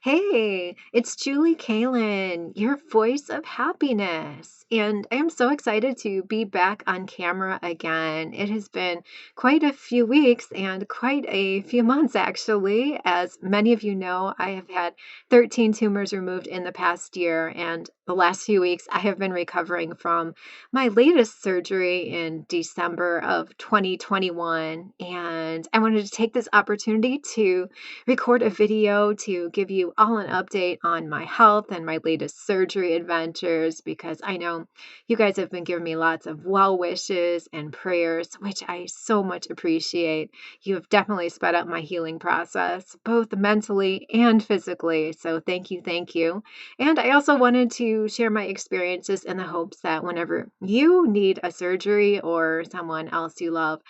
Hey, it's Julie Kalen, your voice of happiness. And I am so excited to be back on camera again. It has been quite a few weeks and quite a few months, actually. As many of you know, I have had 13 tumors removed in the past year. And the last few weeks, I have been recovering from my latest surgery in December of 2021. And I wanted to take this opportunity to record a video to give you all an update on my health and my latest surgery adventures because I know you guys have been giving me lots of well wishes and prayers, which I so much appreciate. You have definitely sped up my healing process, both mentally and physically. So thank you, thank you. And I also wanted to share my experiences in the hopes that whenever you need a surgery or someone else you love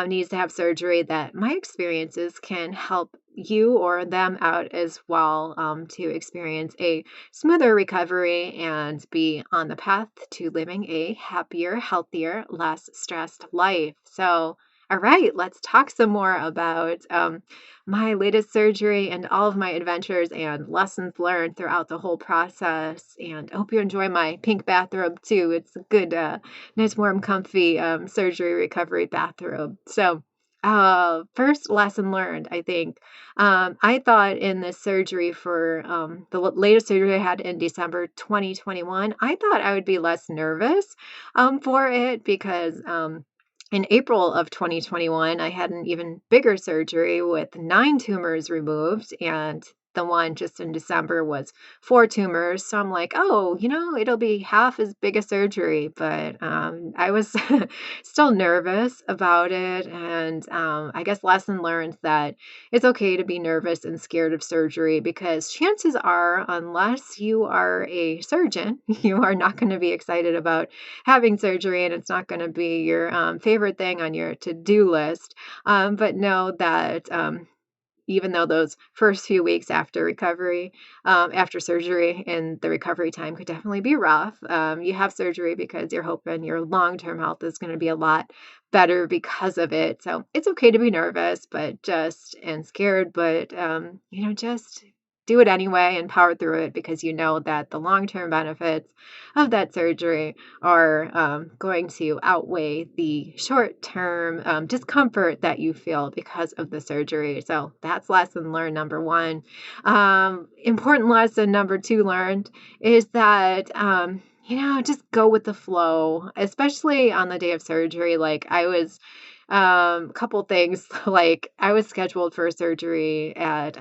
needs to have surgery, that my experiences can help you or them out as well to experience a smoother recovery and be on the path to living a happier, healthier, less stressed life. So, all right, let's talk some more about my latest surgery and all of my adventures and lessons learned throughout the whole process. And I hope you enjoy my pink bathrobe too. It's a good, nice, warm, comfy surgery recovery bathrobe. So, first lesson learned, I think. I thought in this surgery for the latest surgery I had in December 2021, I thought I would be less nervous for it because in April of 2021, I had an even bigger surgery with 9 tumors removed, and the one just in December was 4 tumors. So I'm like, oh, it'll be half as big a surgery. But I was still nervous about it. And I guess lesson learned that it's okay to be nervous and scared of surgery because chances are, unless you are a surgeon, you are not going to be excited about having surgery and it's not going to be your favorite thing on your to-do list. But know that even though those first few weeks after recovery, after surgery and the recovery time could definitely be rough, you have surgery because you're hoping your long-term health is going to be a lot better because of it. So it's okay to be nervous, but just and scared, but just do it anyway and power through it because you know that the long-term benefits of that surgery are going to outweigh the short-term discomfort that you feel because of the surgery. So that's lesson learned number one. Important lesson number two learned is that just go with the flow, especially on the day of surgery. Like I was, couple things, like I was scheduled for surgery at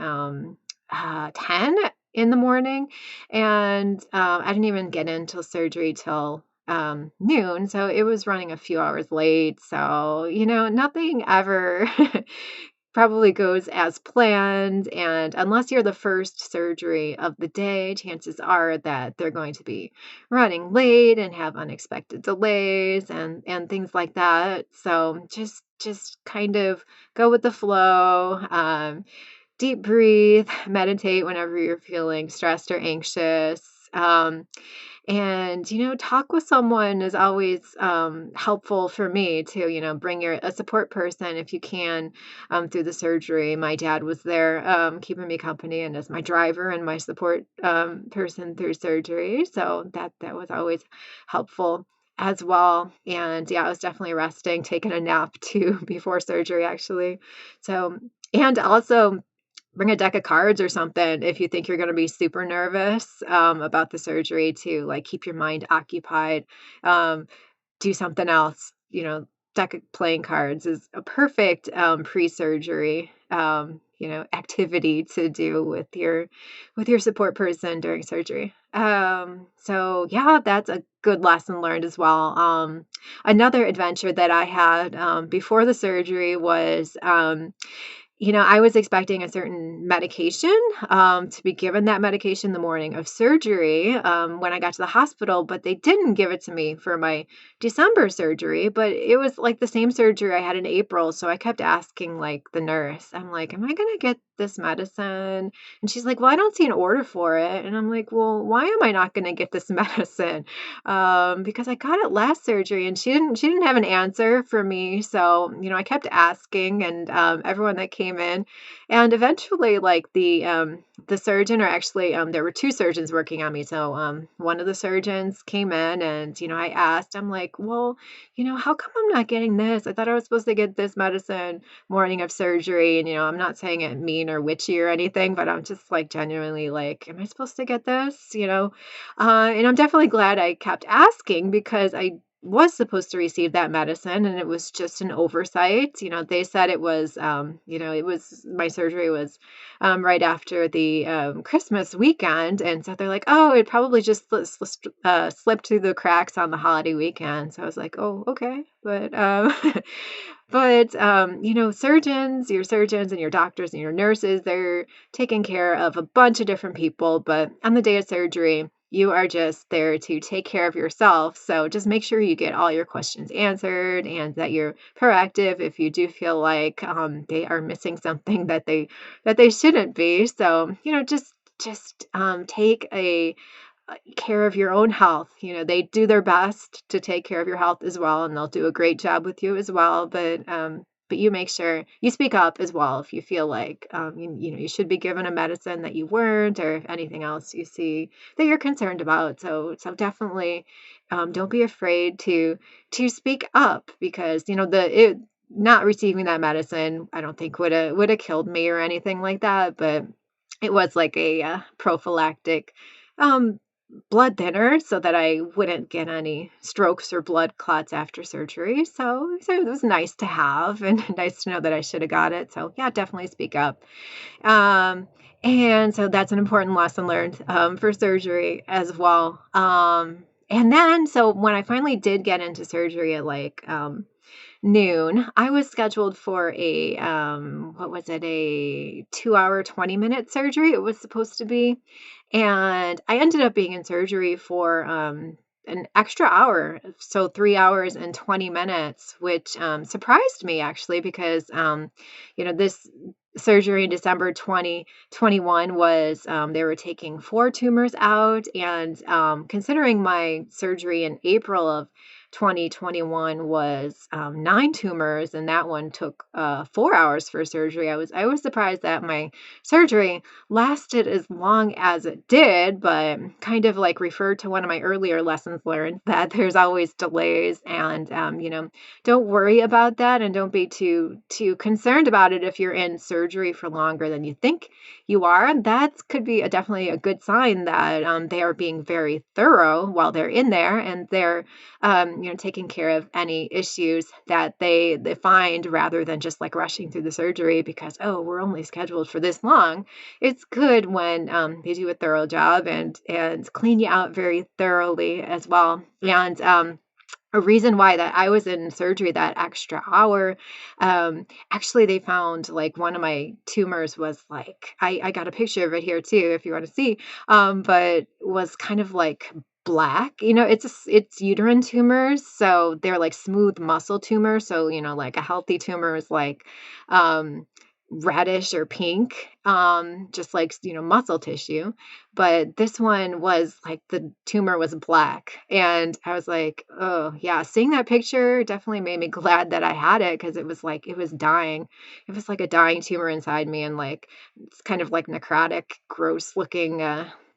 10 in the morning, and I didn't even get into surgery till noon. So it was running a few hours late. So, nothing ever probably goes as planned. And unless you're the first surgery of the day, chances are that they're going to be running late and have unexpected delays and things like that. So just kind of go with the flow. Deep breathe, meditate whenever you're feeling stressed or anxious. And talk with someone is always helpful for me to, bring a support person if you can through the surgery. My dad was there keeping me company and as my driver and my support person through surgery. So that was always helpful as well. And yeah, I was definitely resting, taking a nap too before surgery, actually. So, and also bring a deck of cards or something if you think you're gonna be super nervous, about the surgery to, like, keep your mind occupied. Um, do something else, deck of playing cards is a perfect, pre-surgery, activity to do with your support person during surgery. So yeah, that's a good lesson learned as well. Another adventure that I had, before the surgery was, I was expecting a certain medication, to be given that medication the morning of surgery, when I got to the hospital, but they didn't give it to me for my December surgery, but it was like the same surgery I had in April. So I kept asking like the nurse, I'm like, am I going to get this medicine? And she's like, well, I don't see an order for it. And I'm like, well, why am I not going to get this medicine? Because I got it last surgery and she didn't have an answer for me. So, I kept asking and everyone that came in and eventually like the surgeon, or actually, there were 2 surgeons working on me. So, one of the surgeons came in and, I asked, I'm like, "Well, how come I'm not getting this? I thought I was supposed to get this medicine morning of surgery." And, I'm not saying it mean or witchy or anything, but I'm just like genuinely like, "Am I supposed to get this?" And I'm definitely glad I kept asking because I was supposed to receive that medicine and it was just an oversight. They said it was my surgery was right after the Christmas weekend. And so they're like, "Oh, it probably just slipped through the cracks on the holiday weekend." So I was like, "Oh, okay." But, your surgeons and your doctors and your nurses, they're taking care of a bunch of different people. But on the day of surgery, you are just there to take care of yourself. So just make sure you get all your questions answered and that you're proactive if you do feel like they are missing something that they shouldn't be. So, just take a care of your own health. They do their best to take care of your health as well, and they'll do a great job with you as well. But you make sure you speak up as well if you feel like you should be given a medicine that you weren't, or if anything else you see that you're concerned about. So definitely, don't be afraid to speak up because not receiving that medicine, I don't think would have killed me or anything like that, but it was like a prophylactic um, blood thinner so that I wouldn't get any strokes or blood clots after surgery. So it was nice to have and nice to know that I should have got it. So yeah, definitely speak up. Um, and so that's an important lesson learned for surgery as well. And then, so when I finally did get into surgery at like noon, I was scheduled for a what was it, a 2-hour, 20-minute surgery it was supposed to be. And I ended up being in surgery for an extra hour, so 3 hours and 20 minutes, which surprised me actually because this surgery in December 2021 was they were taking 4 tumors out, and considering my surgery in April of 2021 was 9 tumors, and that one took 4 hours for surgery. I was surprised that my surgery lasted as long as it did, but kind of like referred to one of my earlier lessons learned that there's always delays, and don't worry about that, and don't be too concerned about it if you're in surgery for longer than you think you are. That could be definitely a good sign that they are being very thorough while they're in there, and they're taking care of any issues that they find rather than just like rushing through the surgery because, oh, we're only scheduled for this long. It's good when they do a thorough job and clean you out very thoroughly as well. And a reason why that I was in surgery that extra hour, actually they found like one of my tumors was like I got a picture of it here too if you want to see, but was kind of like black. It's uterine tumors, so they're like smooth muscle tumors. So like a healthy tumor is like um, reddish or pink, just like muscle tissue. But this one was like the tumor was black. And I was like, oh, yeah, seeing that picture definitely made me glad that I had it because it was like it was dying. It was like a dying tumor inside me, and like it's kind of like necrotic, gross looking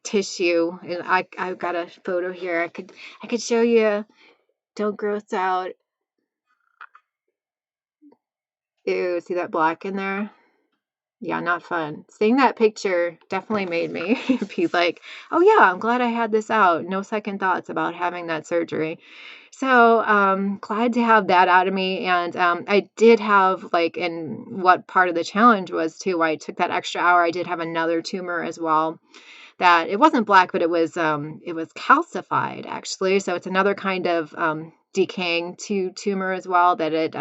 tissue. And I've got a photo here. I could show you. Don't gross out. Ew, see that black in there? Yeah, not fun. Seeing that picture definitely made me be like, "Oh yeah, I'm glad I had this out." No second thoughts about having that surgery. So, glad to have that out of me. And I did have like, in what part of the challenge was too, why I took that extra hour. I did have another tumor as well. That it wasn't black, but it was calcified actually. So it's another kind of decaying tumor as well. That it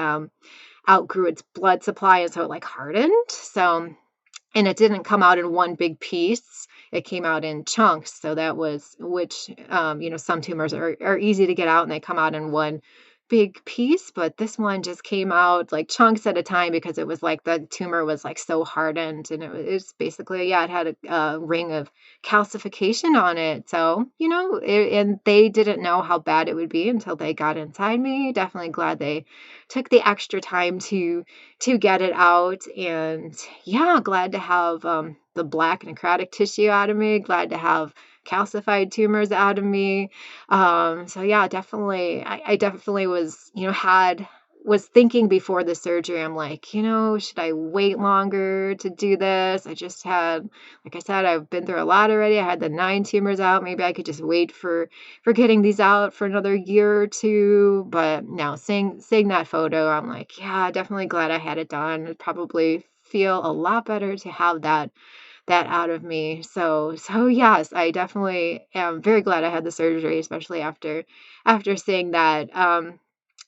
outgrew its blood supply, and so it like hardened. So, and it didn't come out in one big piece. It came out in chunks. So that was, which, some tumors are easy to get out and they come out in one big piece, but this one just came out like chunks at a time because it was like the tumor was like so hardened, and it's basically, yeah, it had a ring of calcification on it. So, and they didn't know how bad it would be until they got inside me. Definitely glad they took the extra time to get it out. And yeah, glad to have the black necrotic tissue out of me, glad to have calcified tumors out of me. So yeah, definitely, I definitely was, was thinking before the surgery, I'm like, should I wait longer to do this? I just had, like I said, I've been through a lot already. I had the 9 tumors out. Maybe I could just wait for getting these out for another year or two. But now seeing that photo, I'm like, yeah, definitely glad I had it done. It'd probably feel a lot better to have that out of me. So yes, I definitely am very glad I had the surgery, especially after seeing that.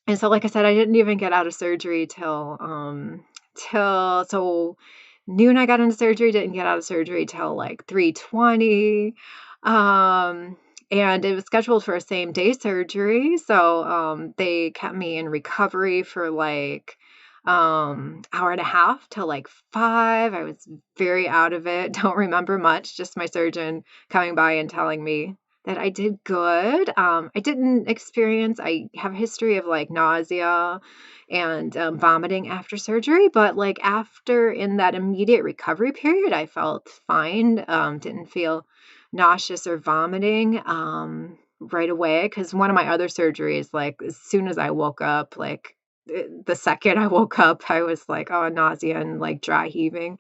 And so, like I said, I didn't even get out of surgery till so noon. I got into surgery. Didn't get out of surgery till like 3:20. And it was scheduled for a same day surgery. So they kept me in recovery for like hour and a half till like 5. I was very out of it. Don't remember much. Just my surgeon coming by and telling me that I did good. I didn't experience, I have a history of like nausea and vomiting after surgery, but like after in that immediate recovery period, I felt fine. Didn't feel nauseous or vomiting right away. Because one of my other surgeries, like as soon as I woke up, like the second I woke up, I was like, oh, nausea and like dry heaving.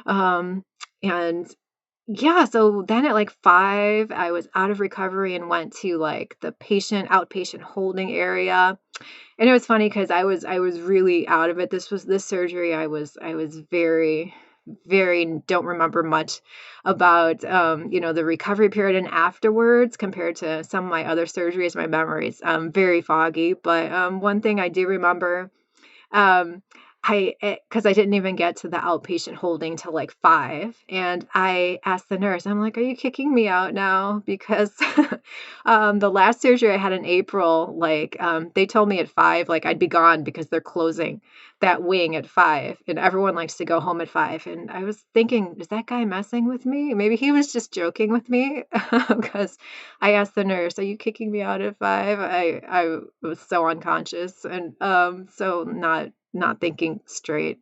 Um, and yeah, so then at like 5, I was out of recovery and went to like the outpatient holding area. And it was funny because I was really out of it. This surgery, I was very, very don't remember much about the recovery period and afterwards compared to some of my other surgeries. My memory's very foggy. But one thing I do remember, um, because I didn't even get to the outpatient holding till like 5, and I asked the nurse, I'm like, "Are you kicking me out now?" Because the last surgery I had in April, like they told me at 5, like I'd be gone because they're closing that wing at 5, and everyone likes to go home at 5. And I was thinking, is that guy messing with me? Maybe he was just joking with me because I asked the nurse, "Are you kicking me out at 5?" I was so unconscious and so not thinking straight,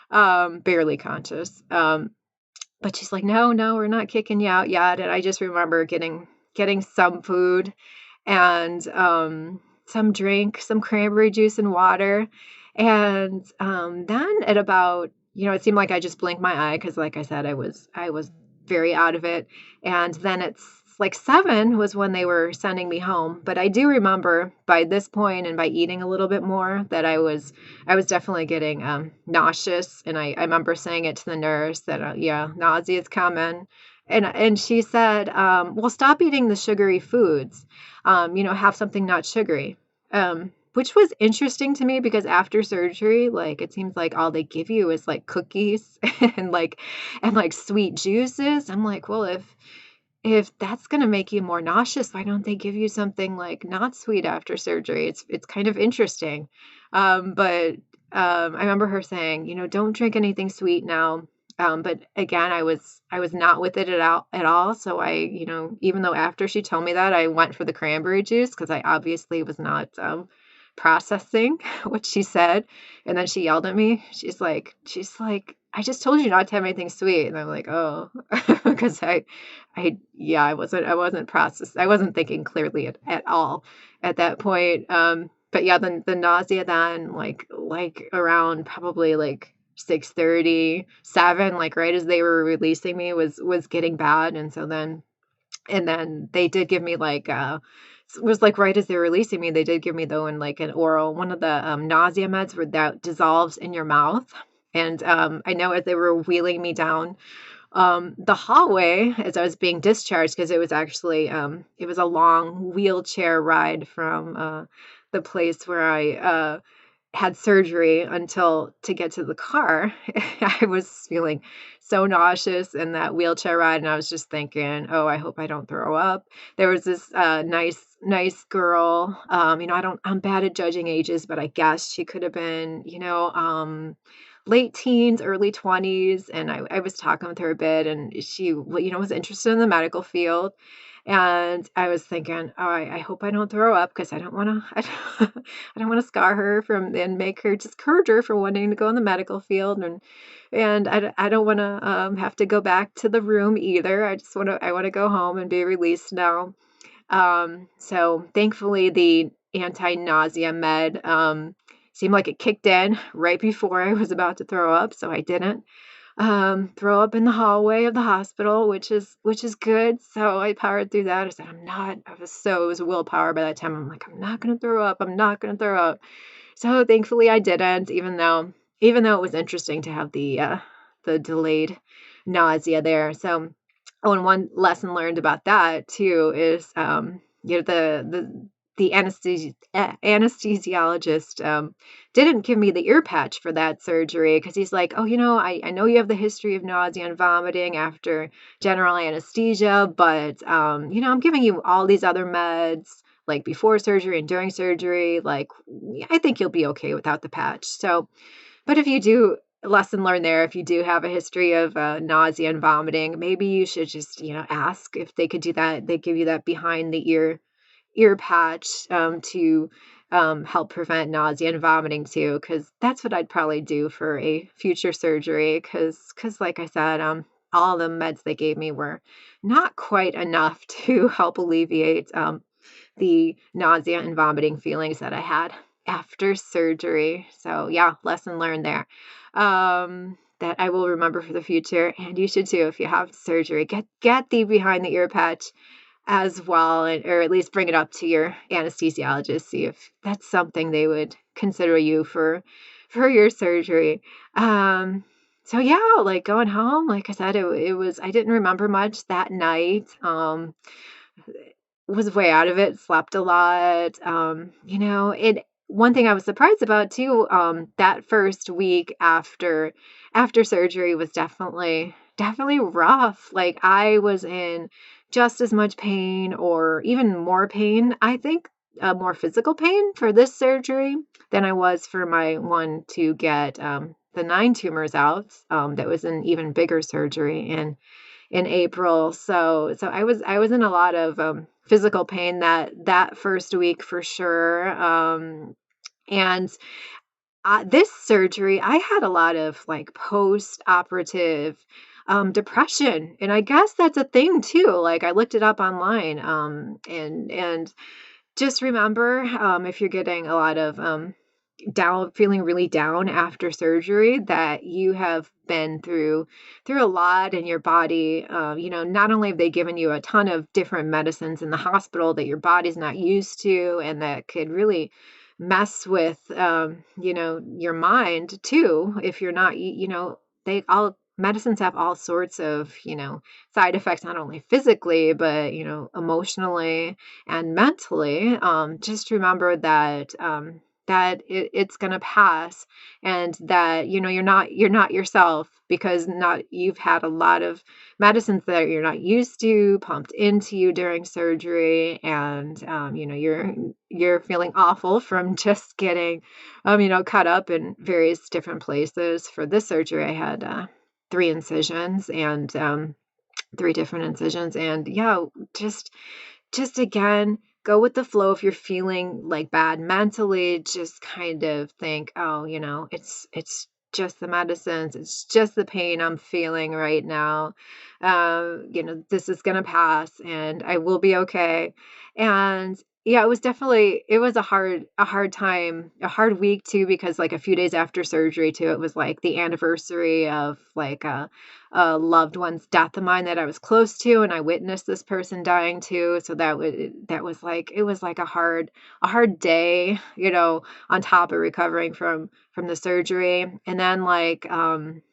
barely conscious. But she's like, "No, no, we're not kicking you out yet." And I just remember getting some food and some drink, some cranberry juice and water. And then at about, it seemed like I just blinked my eye because, like I said, I was very out of it. And then it's like 7 was when they were sending me home. But I do remember by this point and by eating a little bit more that I was definitely getting nauseous. And I remember saying it to the nurse that yeah, nausea is coming. And she said, well, stop eating the sugary foods. Have something not sugary. Which was interesting to me because after surgery, like it seems like all they give you is like cookies and like sweet juices. I'm like, well, if that's gonna make you more nauseous, why don't they give you something like not sweet after surgery? It's kind of interesting. But I remember her saying, don't drink anything sweet now. But again, I was not with it at all. So even though after she told me that, I went for the cranberry juice because I obviously was not processing what she said. And then she yelled at me. She's like, I just told you not to have anything sweet. And I'm like, oh, because yeah, I wasn't processed. I wasn't thinking clearly at all at that point. But yeah, the nausea then like around probably like 6:30, 7, like right as they were releasing me was getting bad. And then they did give me like it was like right as they were releasing me, they did give me though in like an oral one of the nausea meds where that dissolves in your mouth. And I know as they were wheeling me down the hallway as I was being discharged, because it was actually it was a long wheelchair ride from the place where I had surgery until to get to the car, I was feeling so nauseous in that wheelchair ride, and I was just thinking, "Oh, I hope I don't throw up." There was this, nice girl, I'm bad at judging ages, but I guess she could have been, late teens, early 20s, and I was talking with her a bit, and she, was interested in the medical field, and I was thinking, "Oh, I hope I don't throw up because I don't wanna I don't wanna scar her from and make her discourage her from wanting to go in the medical field, and I don't wanna, have to go back to the room either. I wanna go home and be released now." So thankfully, the anti-nausea med, seemed like it kicked in right before I was about to throw up, so I didn't throw up in the hallway of the hospital, which is good. So I powered through that. I said, it was willpower by that time. I'm like, I'm not gonna throw up. I'm not gonna throw up. So thankfully I didn't, even though it was interesting to have the delayed nausea there. So, oh, and one lesson learned about that too is, the anesthesiologist, didn't give me the ear patch for that surgery because he's like, "Oh, I know you have the history of nausea and vomiting after general anesthesia, but, I'm giving you all these other meds, like, before surgery and during surgery, like, I think you'll be okay without the patch." So, but if you do lesson learned there, if you do have a history of, nausea and vomiting, maybe you should just, ask if they could do that. They give you that behind the ear patch, to, help prevent nausea and vomiting too, because that's what I'd probably do for a future surgery. Because like I said, all the meds they gave me were not quite enough to help alleviate, the nausea and vomiting feelings that I had after surgery. So yeah, lesson learned there. That I will remember for the future, and you should too if you have surgery. Get the behind the ear patch as well, or at least bring it up to your anesthesiologist, see if that's something they would consider you for your surgery. So yeah, like going home, like I said, it was I didn't remember much that night. Was way out of it, slept a lot. It one thing I was surprised about too, that first week after surgery was definitely rough. Like I was in just as much pain or even more pain. I think more physical pain for this surgery than I was for my one to get the 9 tumors out. That was an even bigger surgery in April. So I was in a lot of physical pain that first week for sure. And this surgery, I had a lot of like post-operative depression, and I guess that's a thing too. Like I looked it up online, and just remember, if you're getting a lot of feeling really down after surgery, that you have been through a lot in your body. Not only have they given you a ton of different medicines in the hospital that your body's not used to, and that could really mess with your mind too if you're not they all medicines have all sorts of side effects, not only physically but emotionally and mentally. Just remember that it's going to pass, and that you're not yourself, because not you've had a lot of medicines that you're not used to pumped into you during surgery, and you're feeling awful from just getting cut up in various different places. For this surgery, I had 3 incisions, and 3 different incisions, and yeah, just again, go with the flow. If you're feeling like bad mentally, just kind of think, "Oh, it's just the medicines. It's just the pain I'm feeling right now. This is gonna pass, and I will be okay." And yeah, it was a hard time, a hard week too, because like a few days after surgery too, it was like the anniversary of like a loved one's death of mine that I was close to, and I witnessed this person dying too. So it was like a hard day, on top of recovering from the surgery. And then like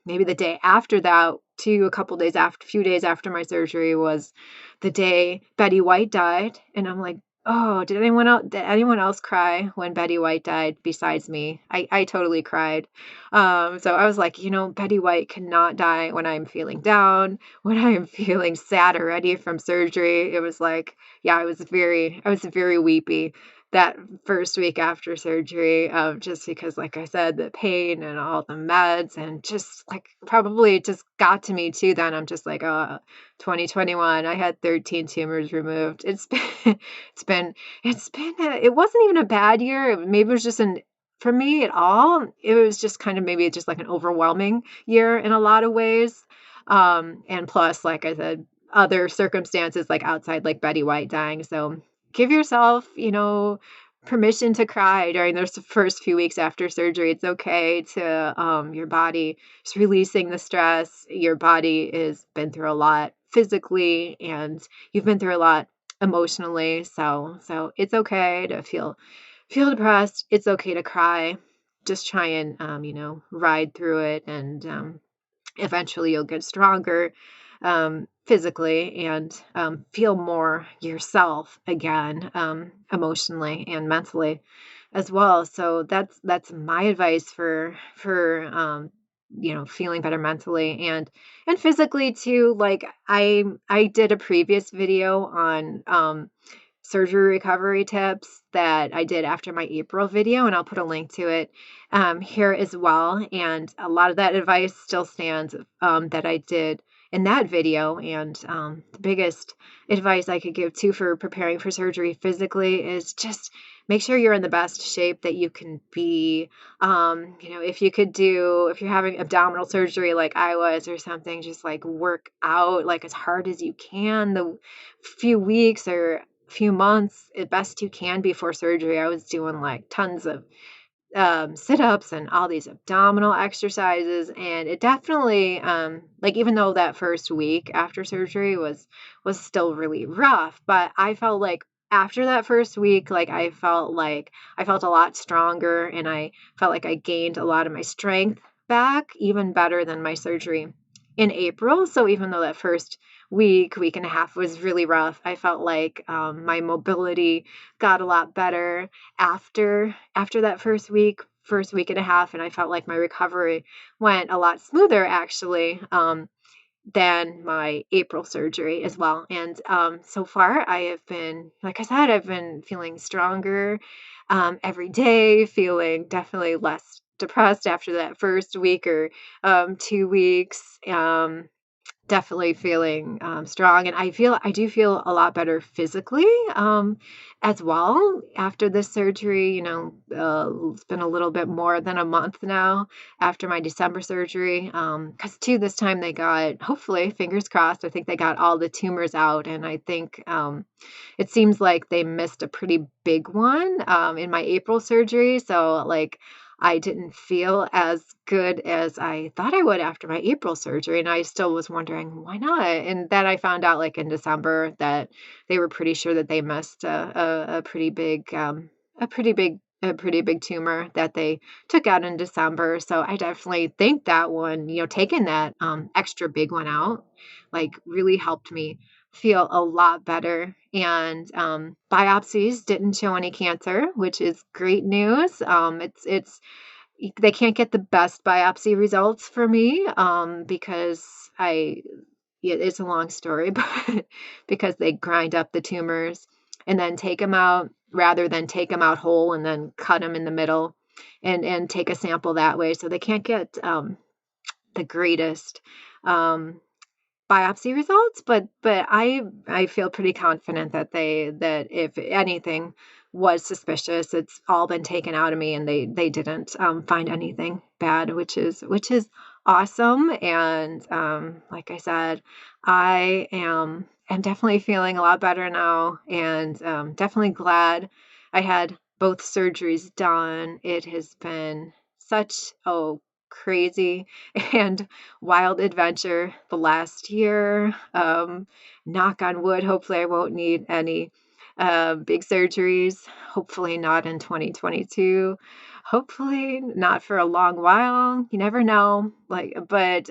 maybe the day after that, too, a few days after my surgery was the day Betty White died. And I'm like, Oh, did anyone else cry when Betty White died besides me? I totally cried. So I was like, Betty White cannot die when I'm feeling down, when I am feeling sad already from surgery. It was like, yeah, I was very weepy that first week after surgery, just because, like I said, the pain and all the meds and just like probably it just got to me too. Then I'm just like, 2021, I had 13 tumors removed. It's been it wasn't even a bad year. Maybe it was just an for me at all, it was just kind of maybe just like an overwhelming year in a lot of ways. And plus, like I said, other circumstances like outside like Betty White dying. So give yourself, permission to cry during those first few weeks after surgery. It's okay to your body just releasing the stress. Your body has been through a lot physically and you've been through a lot emotionally. So it's okay to feel depressed. It's okay to cry. Just try and ride through it and eventually you'll get stronger physically and feel more yourself again, emotionally and mentally as well. So that's my advice for feeling better mentally and physically too. Like I did a previous video on surgery recovery tips that I did after my April video, and I'll put a link to it here as well. And a lot of that advice still stands that I did in that video. And the biggest advice I could give too for preparing for surgery physically is just make sure you're in the best shape that you can be. If you're having abdominal surgery like I was or something, just like work out like as hard as you can the few weeks or few months as best you can before surgery. I was doing like tons of sit-ups and all these abdominal exercises, and it definitely like even though that first week after surgery was still really rough, but I felt like after that first week, like I felt a lot stronger and I felt like I gained a lot of my strength back, even better than my surgery in April. So even though that first week and a half was really rough, I felt like my mobility got a lot better after that first week and a half, and I felt like my recovery went a lot smoother actually than my April surgery as well. And so far, I have been, like I said, I've been feeling stronger every day, feeling definitely less depressed after that first week or 2 weeks. Definitely feeling, strong, and I do feel a lot better physically, as well after this surgery. It's been a little bit more than a month now after my December surgery, 'cause too this time they got hopefully, fingers crossed, I think they got all the tumors out, and I think, it seems like they missed a pretty big one, in my April surgery, so, like, I didn't feel as good as I thought I would after my April surgery, and I still was wondering, "Why not?" And then I found out, like, in December that they were pretty sure that they missed a pretty big tumor that they took out in December, so I definitely think that one, taking that, extra big one out, like, really helped me feel a lot better, and, biopsies didn't show any cancer, which is great news. It's they can't get the best biopsy results for me, because I yeah, it's a long story, but because they grind up the tumors and then take them out rather than take them out whole and then cut them in the middle and take a sample that way. So they can't get, the greatest, um biopsy results, but I feel pretty confident that if anything was suspicious, it's all been taken out of me and they didn't find anything bad, which is awesome. And like I said, I am definitely feeling a lot better now, and definitely glad I had both surgeries done. It has been such a crazy and wild adventure the last year. Knock on wood, hopefully I won't need any big surgeries. Hopefully not in 2022. Hopefully not for a long while. You never know. But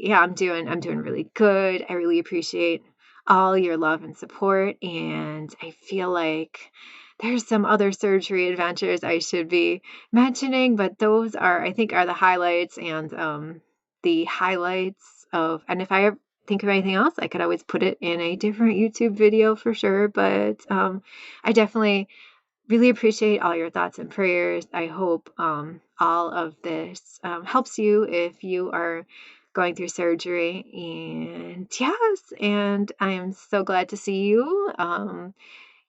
yeah, I'm doing really good. I really appreciate all your love and support. And I feel like there's some other surgery adventures I should be mentioning, but those are, I think, are the highlights and the highlights of, and if I think of anything else, I could always put it in a different YouTube video for sure. But I definitely really appreciate all your thoughts and prayers. I hope all of this helps you if you are going through surgery. And yes, and I am so glad to see you.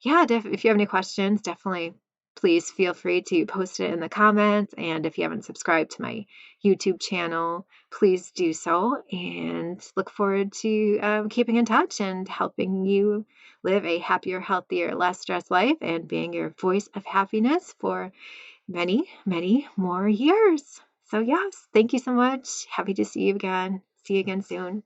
Yeah, if you have any questions, definitely please feel free to post it in the comments. And if you haven't subscribed to my YouTube channel, please do so. And look forward to keeping in touch and helping you live a happier, healthier, less stressed life and being your voice of happiness for many, many more years. So, yes, thank you so much. Happy to see you again. See you again soon.